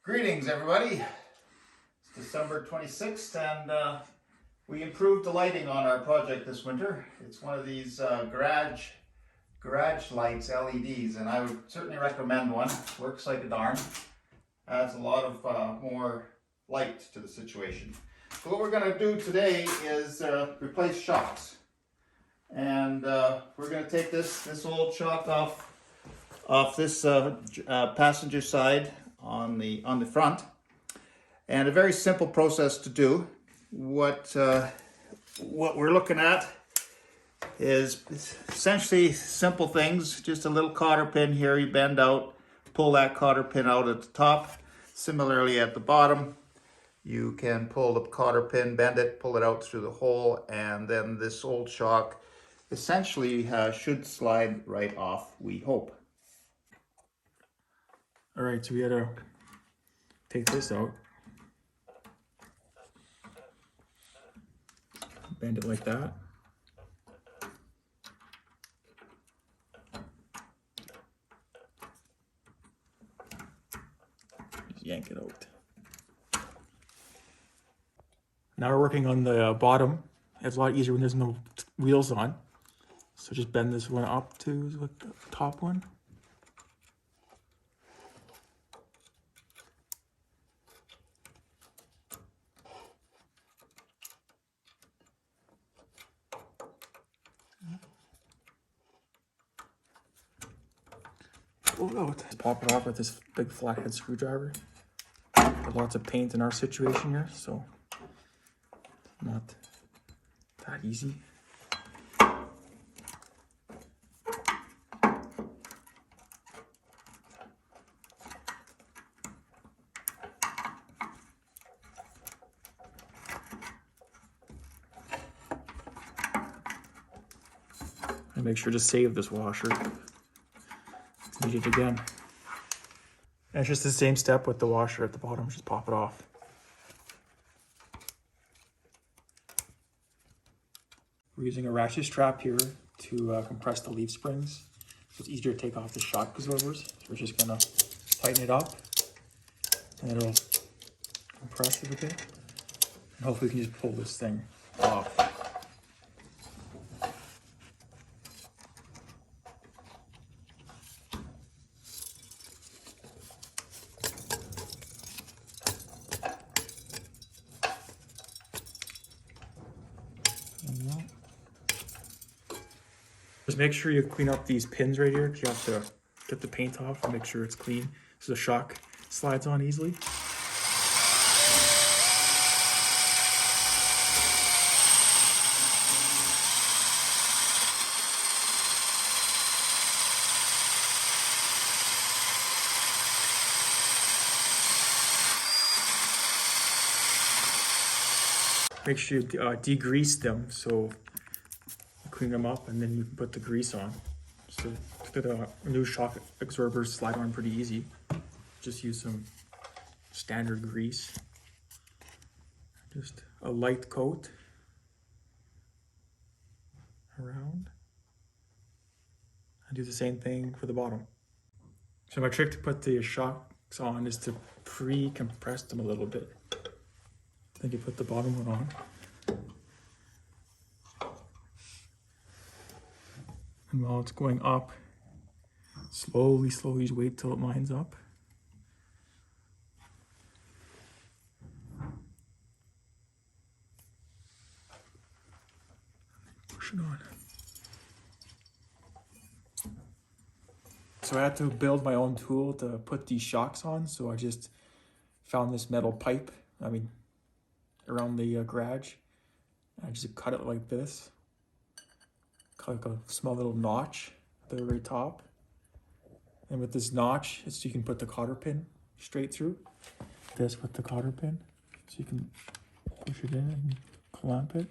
Greetings, everybody. It's December 26th, and we improved the lighting on our project this winter. It's one of these garage lights, LEDs, and I would certainly recommend one. Works like a darn. Adds a lot of more light to the situation. So what we're going to do today is replace shocks, and we're going to take this old shock off this passenger side on the front, and a very simple process to do. What we're looking at is essentially simple things. Just a little cotter pin here. You bend out, pull that cotter pin out at the top. Similarly at the bottom, you can pull the cotter pin, bend it, pull it out through the hole, and then this old shock essentially should slide right off, we hope. All right, so we gotta take this out, bend it like that. Just yank it out. Now we're working on the bottom. It's a lot easier when there's no wheels on. So just bend this one up to the top one. Just pop it off with this big flathead screwdriver. There's lots of paint in our situation here, so not that easy. And make sure to save this washer. Need it again. And it's just the same step with the washer at the bottom, just pop it off. We're using a ratchet strap here to compress the leaf springs. So it's easier to take off the shock absorbers. So we're just gonna tighten it up and it'll compress it a bit. And hopefully we can just pull this thing off. Just make sure you clean up these pins right here. You have to get the paint off and make sure it's clean so the shock slides on easily. Make sure you degrease them, so clean them up and then you can put the grease on. So the new shock absorbers slide on pretty easy. Just use some standard grease. Just a light coat around. I do the same thing for the bottom. So my trick to put the shocks on is to pre-compress them a little bit. Then you put the bottom one on. And while it's going up, slowly just wait till it lines up. Push it on. So I had to build my own tool to put these shocks on, so I just found this metal pipe, around the garage. I just cut it like this. Like a small little notch at the very top, and with this notch you can put the cotter pin straight through this with the cotter pin, so you can push it in and clamp it.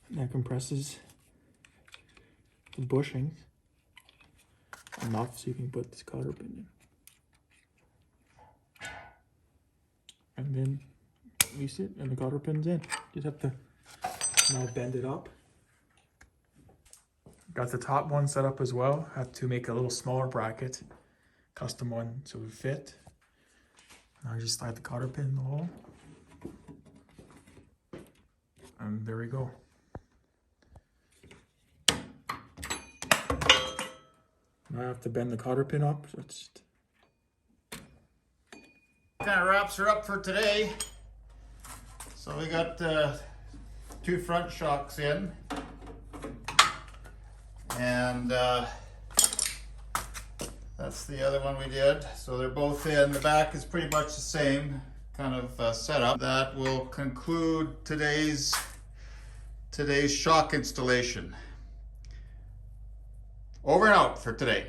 And that compresses the bushings enough so you can put this cotter pin in, and then release it and the cotter pin's in. Just have to now bend it up Got the top one set up as well. Had to make a little smaller bracket, custom one so it would fit. Now I just slide the cotter pin in the hole. And there we go. Now I have to bend the cotter pin up. So it's kind of wraps her up for today. So we got 2 front shocks in, and that's the other one we did. So they're both in. The back is pretty much the same kind of setup. That will conclude today's shock installation. Over and out for today.